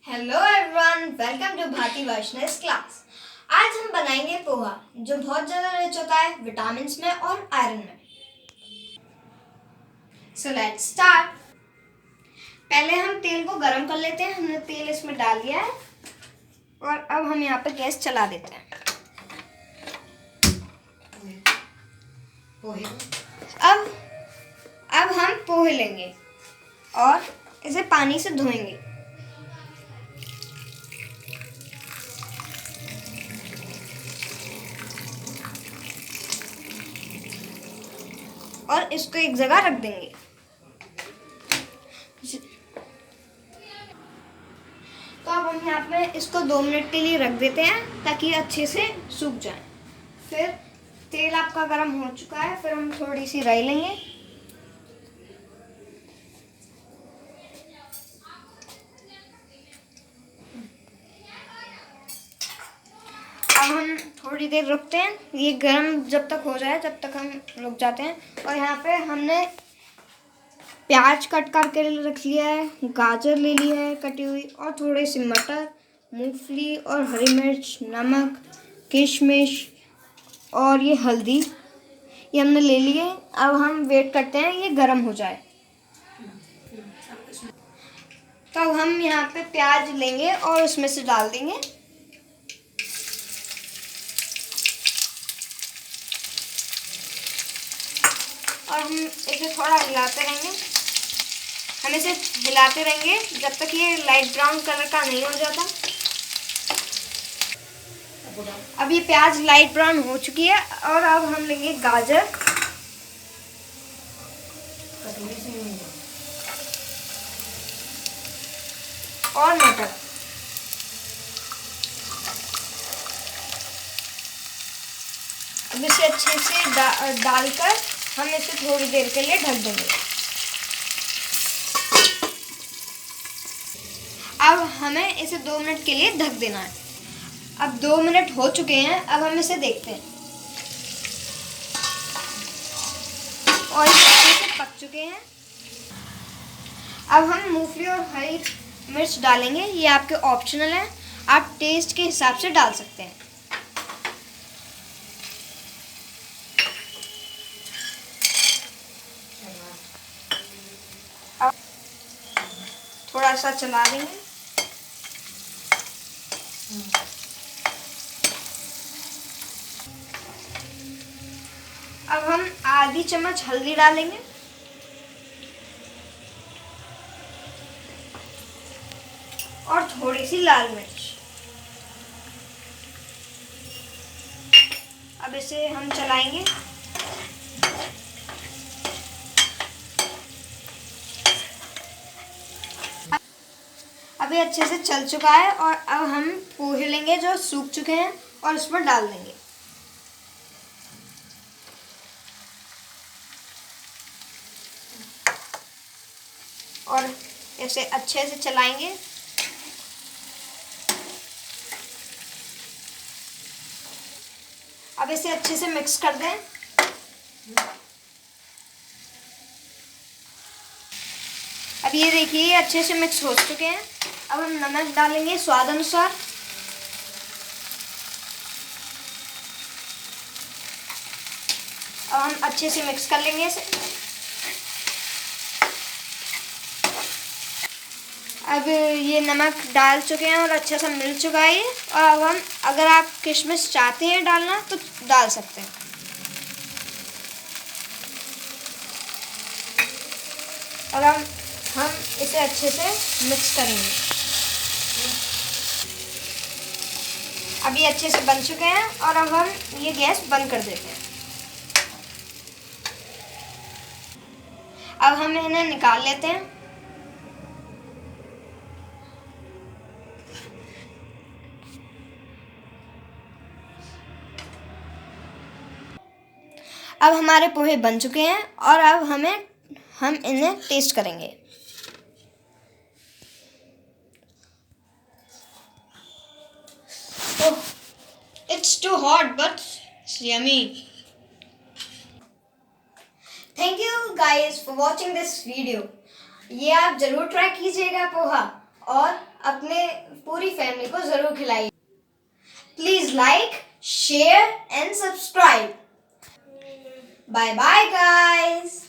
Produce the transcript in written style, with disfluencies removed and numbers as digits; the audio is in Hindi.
Hello everyone, welcome to Bharti Vaishnav class. आज हम बनाएंगे पोहा, जो बहुत ज़्यादा रिच होता है विटामिन्स में और आयरन में। So let's start. पहले हम तेल को गरम कर लेते हैं। हमने तेल इसमें डाल दिया है और अब हम यहाँ पे गैस चला देते हैं। अब हम पोहे लेंगे और इसे पानी से धोएंगे। और इसको एक जगह रख देंगे। तो अब हम यहाँ पे इसको 2 मिनट के लिए रख देते हैं ताकि अच्छे से सूख जाए। फिर तेल आपका गर्म हो चुका है, फिर हम थोड़ी सी राई लेंगे। अब हम थोड़ी देर रुकते हैं, ये गर्म जब तक हो जाए तब तक हम रुक जाते हैं। और यहाँ पे हमने प्याज कट करके रख लिया है, गाजर ले लिया है कटी हुई, और थोड़े से मटर, मूंगफली और हरी मिर्च, नमक, किशमिश और ये हल्दी, ये हमने ले लिए। अब हम वेट करते हैं ये गर्म हो जाए। तो अब हम यहाँ पे प्याज लेंगे और उसमें से डाल देंगे। और हम इसे थोड़ा हिलाते रहेंगे। हम इसे हिलाते रहेंगे जब तक ये लाइट ब्राउन कलर का नहीं हो जाता। अब ये प्याज लाइट ब्राउन हो चुकी है और अब हम लेंगे गाजर और मटर। अब इसे अच्छे से डालकर हम इसे थोड़ी देर के लिए ढक देंगे। अब हमें इसे 2 मिनट के लिए ढक देना है। अब 2 मिनट हो चुके हैं। अब हम इसे देखते हैं और ये अच्छे से पक चुके हैं। अब हम मूंगफली और हरी मिर्च डालेंगे। ये आपके ऑप्शनल है, आप टेस्ट के हिसाब से डाल सकते हैं। अब थोड़ा सा चला देंगे। अब हम आधी चम्मच हल्दी डालेंगे और थोड़ी सी लाल मिर्च। अब इसे हम चलाएंगे। अभी अच्छे से चल चुका है और अब हम पोहे लेंगे जो सूख चुके हैं और उसमें डाल देंगे। और इसे अच्छे से चलाएंगे। अब इसे अच्छे से मिक्स कर दें। अब ये देखिए ये अच्छे से मिक्स हो चुके हैं। अब हम नमक डालेंगे स्वाद अनुसार। अब हम अच्छे से मिक्स कर लेंगे इसे। अब ये नमक डाल चुके हैं और अच्छा सा मिल चुका है ये। और अब हम, अगर आप किशमिश चाहते हैं डालना तो डाल सकते हैं। और हम इसे अच्छे से मिक्स करेंगे। अब ये अच्छे से बन चुके हैं और अब हम ये गैस बंद कर देते हैं। अब हम इन्हें निकाल लेते हैं। अब हमारे पोहे बन चुके हैं और अब हम इन्हें टेस्ट करेंगे। Oh, it's too hot but it's yummy. Thank you guys for watching this video. ये आप ज़रूर ट्राई कीजिएगा पोहा। और अपने पूरी फैमिली को जरूर खिलाइए। Please like, share and subscribe. Bye bye guys.